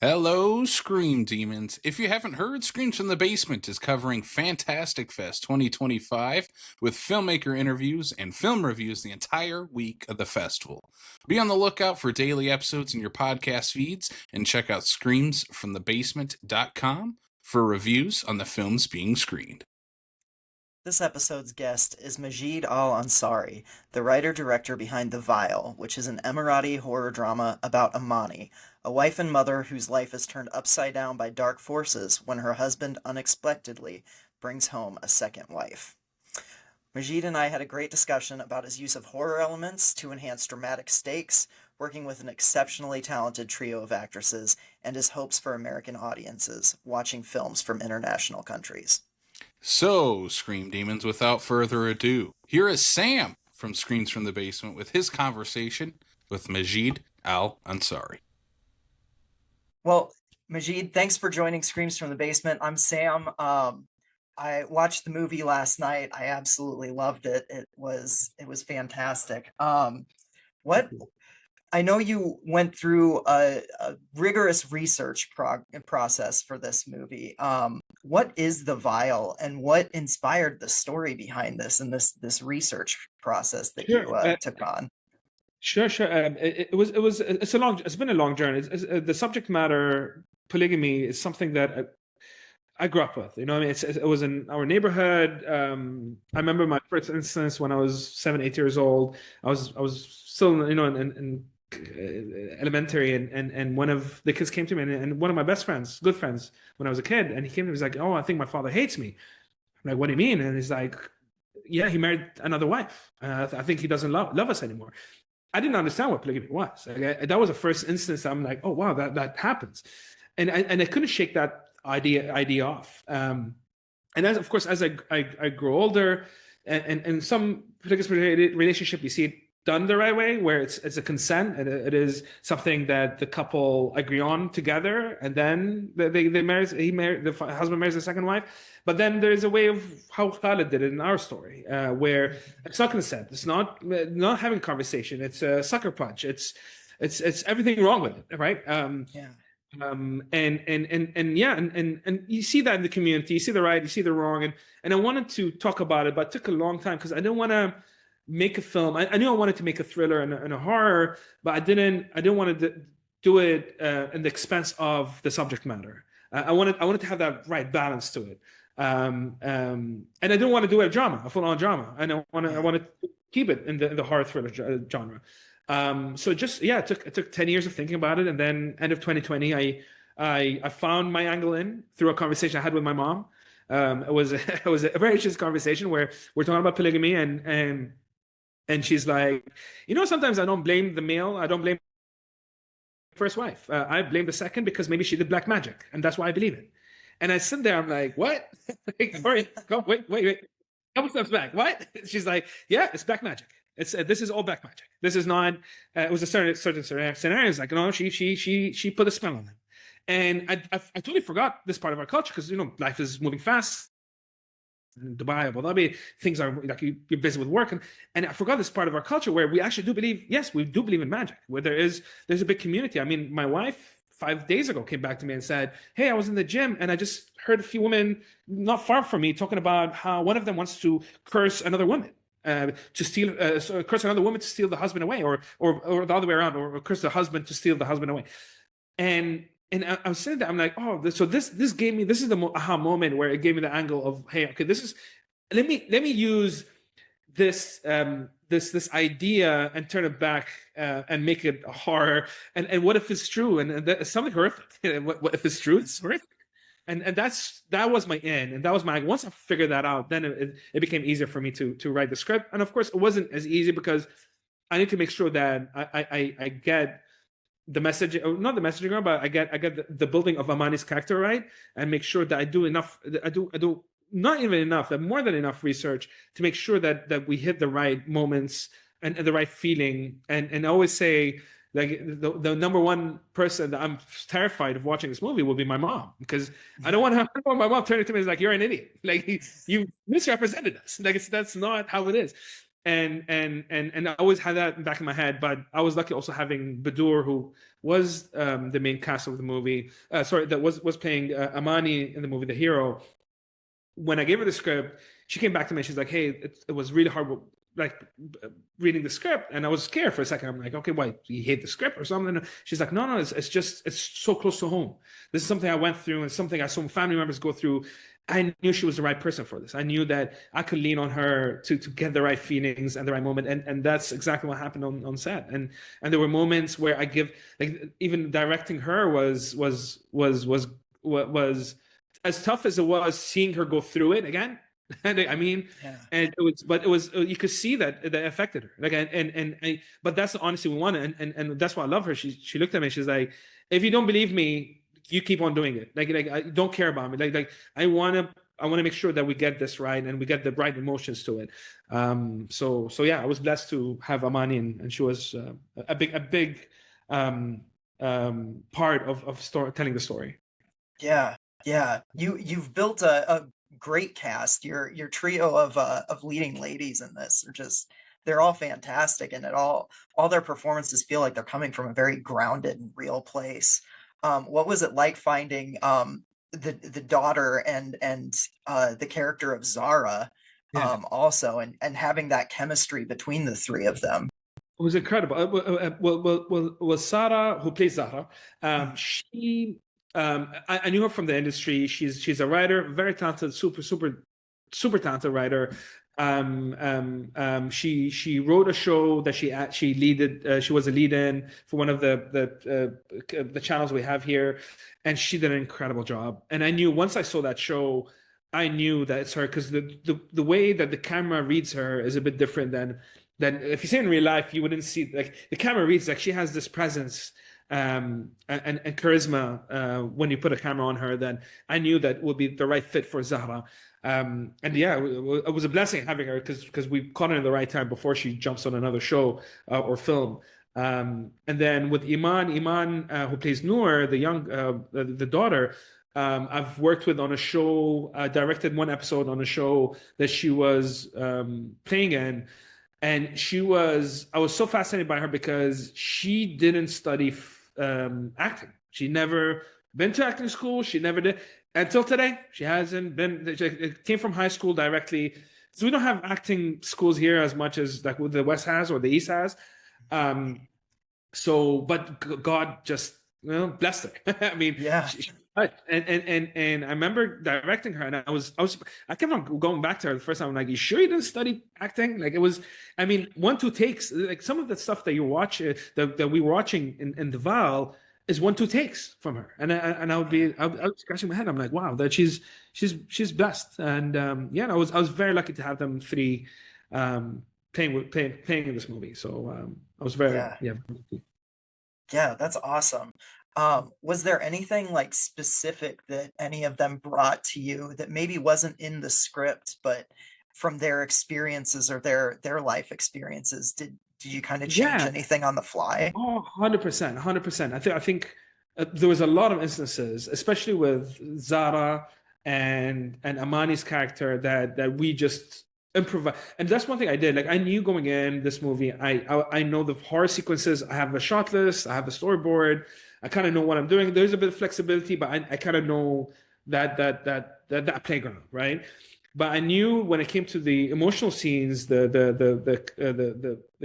Hello, Scream Demons. If you haven't heard, Screams from the Basement is covering Fantastic Fest 2025 with filmmaker interviews and film reviews the entire week of the festival. Be on the lookout for daily episodes in your podcast feeds and check out screamsfromthebasement.com for reviews on the films being screened. This episode's guest is Majid Al Ansari, the writer-director behind The Vial, which is an Emirati horror drama about Amani, a wife and mother whose life is turned upside down by dark forces when her husband unexpectedly brings home a second wife. Majid and I had a great discussion about his use of horror elements to enhance dramatic stakes, working with an exceptionally talented trio of actresses, and his hopes for American audiences watching films from international countries. So, Scream Demons, without further ado, here is Sam from Screams from the Basement with his conversation with Majid Al Ansari. Well, Majid, thanks for joining Screams from the Basement. I'm Sam. I watched the movie last night. I absolutely loved it. It was fantastic. What I know you went through a rigorous research process for this movie. What is The Vial, and what inspired the story behind this and this research process that Sure, you took on? sure. It's been a long journey. The subject matter, polygamy, is something that I grew up with. You know, what I mean, it was in our neighborhood. I remember my first instance when I was 7, 8 years old. I was still, in elementary, and one of the kids came to me, and one of my best friends, good friends, when I was a kid, and he came to me, he's like, "Oh, I think my father hates me." I'm like, "What do you mean?" And he's like, "Yeah, he married another wife. I think he doesn't love us anymore." I didn't understand what polygamy was. That was the first instance I'm like, "Oh wow, that happens," and I couldn't shake that idea off. And as of course, as I grow older, and some polygamy relationship, you see it done the right way, where it's a consent, and it is something that the couple agree on together, and then they marry. The husband marries the second wife. But then there's a way of how Khalid did it in our story, where it's not consent, it's not having a conversation, it's a sucker punch, it's everything wrong with it, right? Yeah. And you see that in the community, you see the right, you see the wrong, and I wanted to talk about it, but it took a long time because I didn't want to make a film. I knew I wanted to make a thriller and a horror, but I didn't want to do it at the expense of the subject matter. I wanted to have that right balance to it. And I didn't want to do a full-on drama. I wanted to keep it in the horror thriller genre. So it took 10 years of thinking about it, and then end of 2020, I found my angle in through a conversation I had with my mom. It was a very interesting conversation where we're talking about polygamy, and she's like, sometimes I don't blame the male. I don't blame the first wife. I blame the second because maybe she did black magic, and that's why I believe it. And I sit there, I'm like, what? Sorry, wait. Couple steps back. What? She's like, yeah, it's black magic. This is all black magic. This is not. It was a certain scenario. It's like, no, she put a spell on them, and I totally forgot this part of our culture because life is moving fast. In Dubai, Abu Dhabi, things are like you're busy with work, and I forgot this part of our culture where we actually do believe. Yes, we do believe in magic. Where there's a big community. I mean, my wife 5 days ago came back to me and said, "Hey, I was in the gym and I just heard a few women not far from me talking about how one of them wants to curse another woman, to steal, curse another woman to steal the husband away, or the other way around, or curse the husband to steal the husband away." And I was sitting there, I'm like, "Oh, this gave me, this is the aha moment where it gave me the angle of, hey, okay, let me use this this idea and turn it back, and make it a horror, and what if it's true, and that, something horrific. What if it's true? It's horrific." And that was my end, and that was my, once I figured that out, then it became easier for me to write the script. And of course it wasn't as easy because I need to make sure that I get the message, not the messaging, but I get the building of Amani's character right, and make sure that I do enough. I do not even enough, but more than enough research to make sure that we hit the right moments and the right feeling. And I always say, like, the number one person that I'm terrified of watching this movie will be my mom, because I don't want my mom turning to me and is like, "You're an idiot. Like, you misrepresented us. Like, that's not how it is." and I always had that back in my head. But I was lucky also having Badur, who was the main cast of the movie. That was playing Amani in the movie, the hero. When I gave her the script, she came back to me and she's like, "Hey, it was really hard, like reading the script." And I was scared for a second. I'm like, "Okay, why? Do you hate the script or something?" She's like, "No, it's just it's so close to home. This is something I went through and something I saw family members go through." I knew she was the right person for this. I knew that I could lean on her to get the right feelings and the right moment, and that's exactly what happened on set. And there were moments where I give, like, even directing her was as tough as it was seeing her go through it again. And I mean, Yeah. and it was you could see that affected her. Like, but that's the honesty we want, and that's why I love her. She looked at me, she's like, "If you don't believe me, you keep on doing it. Like I don't care about me. Like I want to make sure that we get this right and we get the right emotions to it." So yeah, I was blessed to have Amani, and she was a big part of telling the story. Yeah, yeah. You've built a great cast. Your trio of leading ladies in this are just, they're all fantastic, and all their performances feel like they're coming from a very grounded and real place. What was it like finding the daughter and the character of Zara Yeah. also, and having that chemistry between the three of them? It was incredible. Well, Sarah, who plays Zahra, she, I knew her from the industry. She's a writer, very talented, super talented writer. She wrote a show that she leaded. She was a lead in for one of the channels we have here, and she did an incredible job. And I knew once I saw that show, I knew that it's her, because the way that the camera reads her is a bit different than if you see in real life. You wouldn't see, like, the camera reads, like, she has this presence and charisma when you put a camera on her. Then I knew that would be the right fit for Zahra. And yeah, it was a blessing having her, because we caught her in the right time before she jumps on another show or film. And then with Iman, who plays Noor, the daughter, I've worked with on a show, directed one episode on a show that she was playing in. And I was so fascinated by her because she didn't study acting. She never been to acting school. She never did until today. She hasn't been. It came from high school directly. So we don't have acting schools here as much as like what the West has or the East has. But God just, blessed her. I mean, Yeah. and I remember directing her, and I kept on going back to her the first time. I'm like, "You sure you didn't study acting?" Like, it was, I mean, 1-2 takes. Like, some of the stuff that you watch, that we were watching in the Val, is 1-2 takes from her. And I was scratching my head. I'm like, wow, that she's blessed. And yeah, I was very lucky to have them three playing in this movie. So I was very very lucky. Yeah, that's awesome. Was there anything like specific that any of them brought to you that maybe wasn't in the script, but from their experiences or their life experiences, did you kind of change Yeah. anything on the fly? Oh, 100%, 100%. I think there was a lot of instances, especially with Zara and Amani's character, that we just improvise. And that's one thing I did. Like, I knew going in this movie, I know the horror sequences. I have a shot list. I have a storyboard. I kind of know what I'm doing. There's a bit of flexibility, but I kind of know that playground, right? But I knew when it came to the emotional scenes, the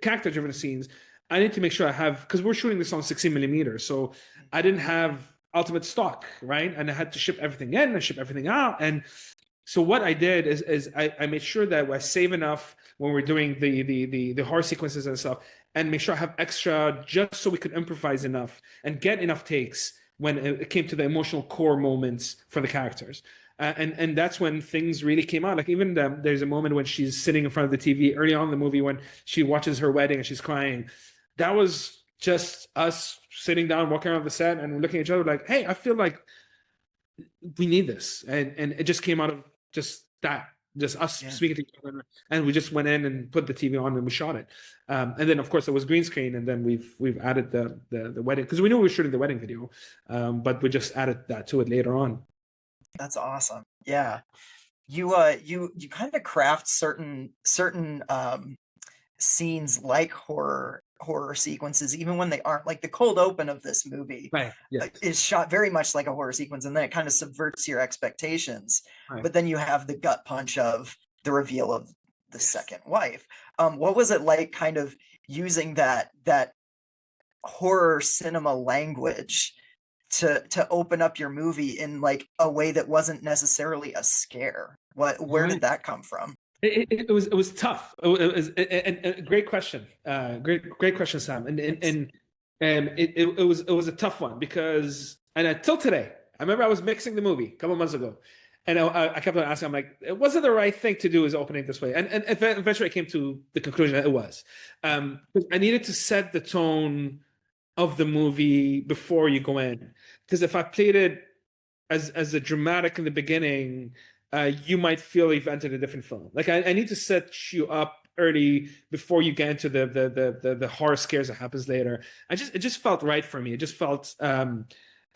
character driven scenes, I need to make sure I have, because we're shooting this on 16 millimeters, so I didn't have ultimate stock, right? And I had to ship everything in and ship everything out. And so what I did is I made sure that I save enough when we're doing the horror sequences and stuff, and make sure I have extra just so we could improvise enough and get enough takes when it came to the emotional core moments for the characters. And that's when things really came out. Like, even there's a moment when she's sitting in front of the TV early on in the movie when she watches her wedding and she's crying. That was just us sitting down, walking around the set, and looking at each other like, "Hey, I feel like we need this," and it just came out of just us speaking to each other, and we just went in and put the TV on and we shot it. And then, of course, it was green screen, and then we've added the wedding, because we knew we were shooting the wedding video, but we just added that to it later on. That's awesome. Yeah. You kind of craft certain scenes like horror sequences, even when they aren't. Like the cold open of this movie Right. Yes. is shot very much like a horror sequence, and then it kind of subverts your expectations. Right. But then you have the gut punch of the reveal of the Yes. second wife. What was it like kind of using that horror cinema language to open up your movie in like a way that wasn't necessarily a scare? Where did that come from? It was tough. A great question. Great question, Sam. And it was a tough one because until today, I remember I was mixing the movie a couple months ago, and I kept on asking, I'm like, was it the right thing to do is opening this way? And eventually I came to the conclusion that it was. Because I needed to set the tone of the movie before you go in. Because if I played it as a dramatic in the beginning, you might feel you've entered a different film. Like I need to set you up early before you get into the horror scares that happens later. It just felt right for me. It just felt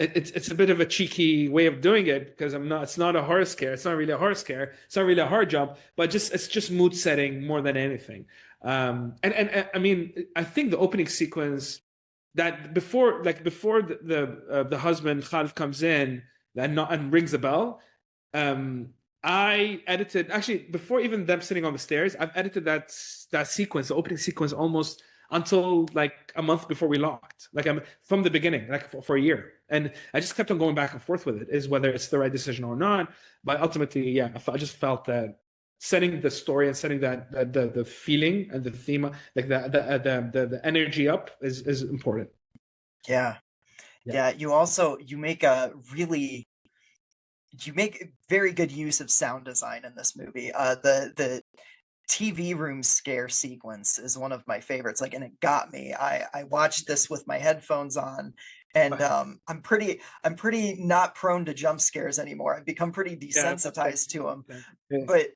it's a bit of a cheeky way of doing it because it's not a horror scare. It's not really a horror scare. It's not really a horror jump, but it's just mood setting more than anything. And I mean, I think the opening sequence that before the husband Khalid comes in and rings the bell, I edited actually before even them sitting on the stairs. I've edited that sequence, the opening sequence, almost until like a month before we locked. Like I'm from the beginning, like for a year, and I just kept on going back and forth with it, is whether it's the right decision or not. But ultimately, yeah, I just felt that setting the story and setting that the feeling and the theme, like the energy up is important. Yeah. You make very good use of sound design in this movie. The TV room scare sequence is one of my favorites. Like, and it got me. I watched this with my headphones on, and I'm pretty not prone to jump scares anymore. I've become pretty desensitized to them. Yeah. But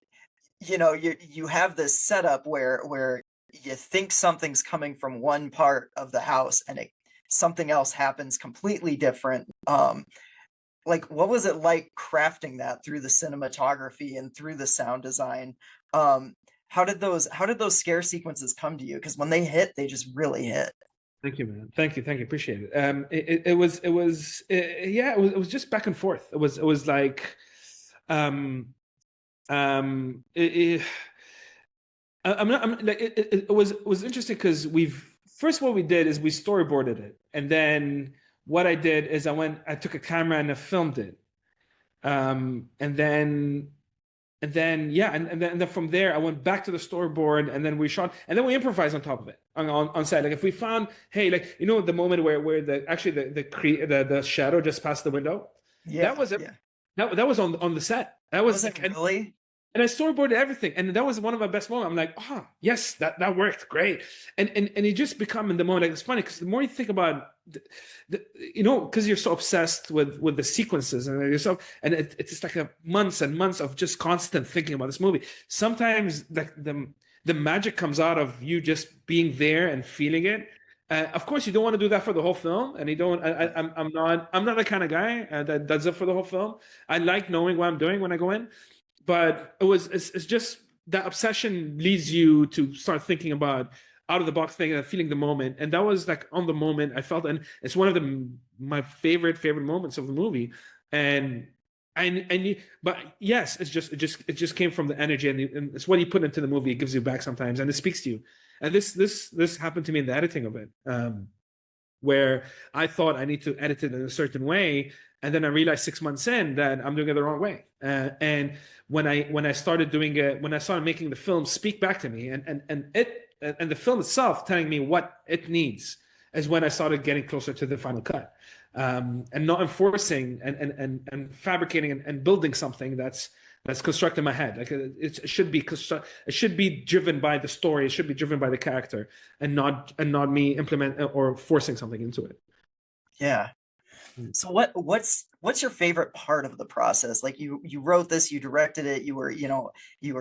you have this setup where you think something's coming from one part of the house, and something else happens completely different. Like, what was it like crafting that through the cinematography and through the sound design? How did those scare sequences come to you? Because when they hit, they just really hit. Thank you, man. Thank you. Appreciate it. It was just back and forth. It was like, it was interesting because what we did is we storyboarded it, and then what I did is I took a camera and I filmed it, and then from there I went back to the storyboard, and then we shot, and then we improvised on top of it on set. Like if we found, hey, like the moment where the shadow just passed the window, that was it. Yeah. That was on the set. That was like really. And I storyboarded everything, and that was one of my best moments. I'm like, oh yes, that worked great, and it just become in the moment. Like, it's funny because the more you think about, because you're so obsessed with the sequences and yourself, and it's just like months and months of just constant thinking about this movie. Sometimes the magic comes out of you just being there and feeling it. Of course, you don't want to do that for the whole film, and you don't. I'm not the kind of guy that does it for the whole film. I like knowing what I'm doing when I go in. But it's just that obsession leads you to start thinking about out of the box thing and feeling the moment. And that was like on the moment I felt, and it's one of my favorite moments of the movie. But yes, it just came from the energy, and it's what you put into the movie. It gives you back sometimes, and it speaks to you. And this happened to me in the editing of it, where I thought I need to edit it in a certain way. And then I realized 6 months in that I'm doing it the wrong way. And when I started doing it, when I started making the film speak back to me, and the film itself telling me what it needs, is when I started getting closer to the final cut, and not enforcing and fabricating and building something that's constructed in my head. Like it should be driven by the story. It should be driven by the character, and not me implement or forcing something into it. Yeah. So what's your favorite part of the process? Like you wrote this, you directed it, you were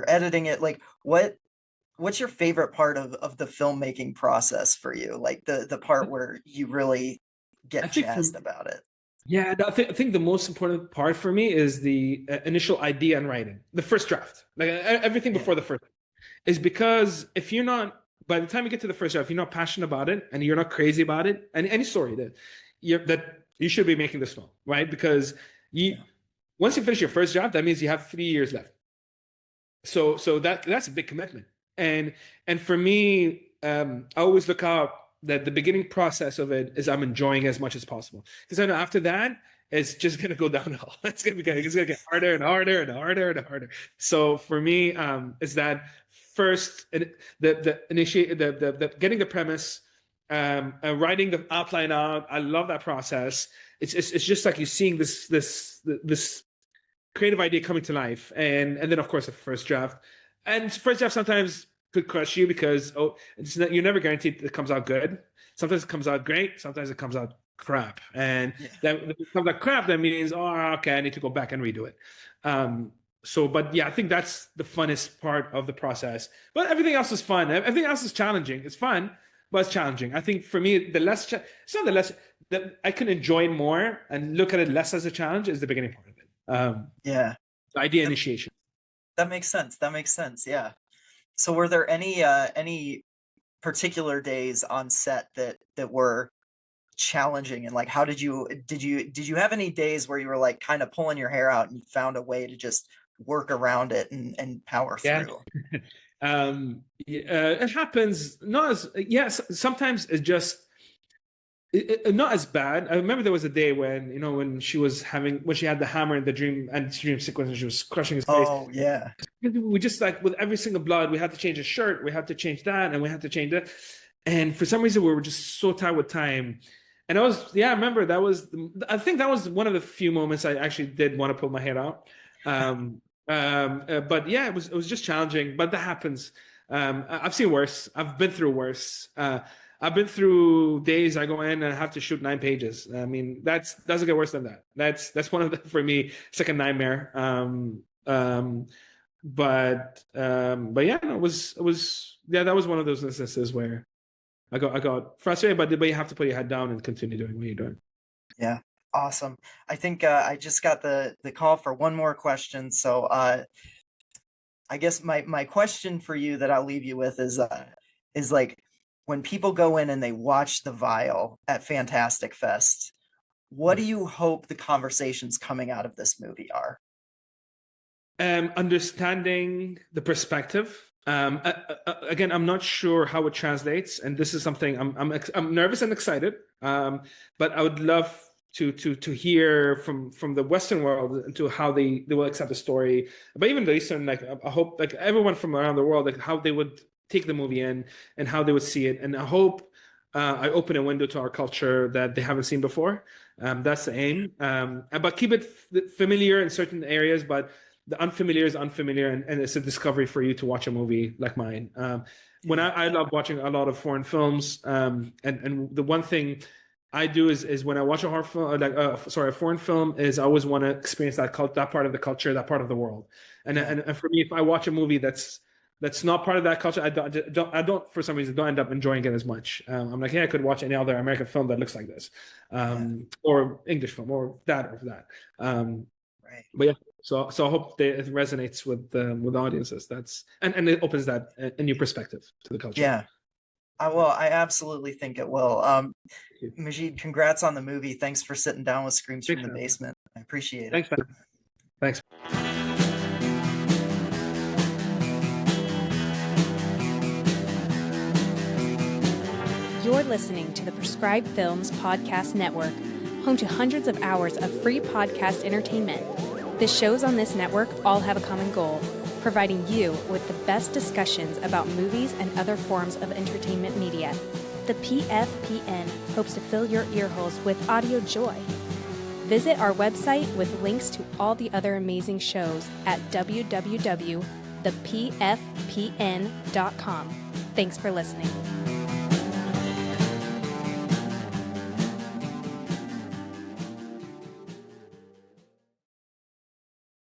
editing it. Like what's your favorite part of the filmmaking process for you? Like the part where you really get jazzed about it. Yeah, I think the most important part for me is the initial idea and writing, the first draft, like everything before the first, is because if you're not by the time you get to the first draft, if you're not passionate about it and you're not crazy about it, and any story that you should be making this film, right? Because once you finish your first draft, that means you have 3 years left. So that's a big commitment. And for me, I always look out that the beginning process of it is I'm enjoying as much as possible, because I know after that it's just gonna go downhill. It's gonna get harder and harder and harder and harder. So for me, is that first the initiate the getting the premise, writing the outline out. I love that process. It's just like you're seeing this creative idea coming to life, and then of course the first draft. And first draft sometimes could crush you because you're never guaranteed that it comes out good. Sometimes it comes out great, sometimes it comes out crap, and that if it comes out crap, that means okay, I need to go back and redo it. But yeah, I think that's the funnest part of the process. But everything else is fun. Everything else is challenging. It's fun, but it's challenging. I think for me, it's not the less that I can enjoy more and look at it less as a challenge is the beginning part of it. The idea initiation. That makes sense. Yeah. So were there any particular days on set that were challenging, and like how did you have any days where you were like kind of pulling your hair out and you found a way to just work around it and power through? It happens. Sometimes it's just not as bad. I remember there was a day when she had the hammer in the dream sequence and she was crushing his face. Oh yeah. We just like with every single blood, we had to change his shirt, we had to change that, and we had to change that. And for some reason, we were just so tight with time. And I remember I think that was one of the few moments I actually did want to pull my hair out. But yeah, it was just challenging. But that happens. I've seen worse. I've been through worse. I've been through days I go in and I have to shoot 9 pages. I mean, that doesn't get worse than that. That's one of the, for me, it's like a nightmare. But yeah, it was that was one of those instances where I got frustrated, but you have to put your head down and continue doing what you're doing. Yeah, awesome. I think I just got the call for one more question. So I guess my question for you that I'll leave you with is like, when people go in and they watch The Vial at Fantastic Fest, what do you hope the conversations coming out of this movie are? Understanding the perspective. Again, I'm not sure how it translates, and this is something I'm nervous and excited. But I would love to hear from the Western world to how they will accept the story, but even the Eastern. Like I hope like everyone from around the world, like how they would take the movie in and how they would see it. And I hope I open a window to our culture that they haven't seen before. That's the aim. But keep it familiar in certain areas, but the unfamiliar is unfamiliar, and it's a discovery for you to watch a movie like mine. When I love watching a lot of foreign films, and the one thing I do is when I watch a horror film, a foreign film, is I always want to experience that part of the culture, that part of the world. And for me, if I watch a movie that's not part of that culture, I don't for some reason don't end up enjoying it as much. I'm like, I could watch any other American film that looks like this, or English film, or that or that. Right. But yeah, so I hope it resonates with audiences. And it opens a new perspective to the culture. Yeah. I absolutely think it will. Majid, congrats on the movie. Thanks for sitting down with Screams from the Basement. I appreciate it. Thanks, man. Thanks. You're listening to the Prescribed Films Podcast Network, home to hundreds of hours of free podcast entertainment. The shows on this network all have a common goal: providing you with the best discussions about movies and other forms of entertainment media. The PFPN hopes to fill your earholes with audio joy. Visit our website with links to all the other amazing shows at www.thepfpn.com. Thanks for listening.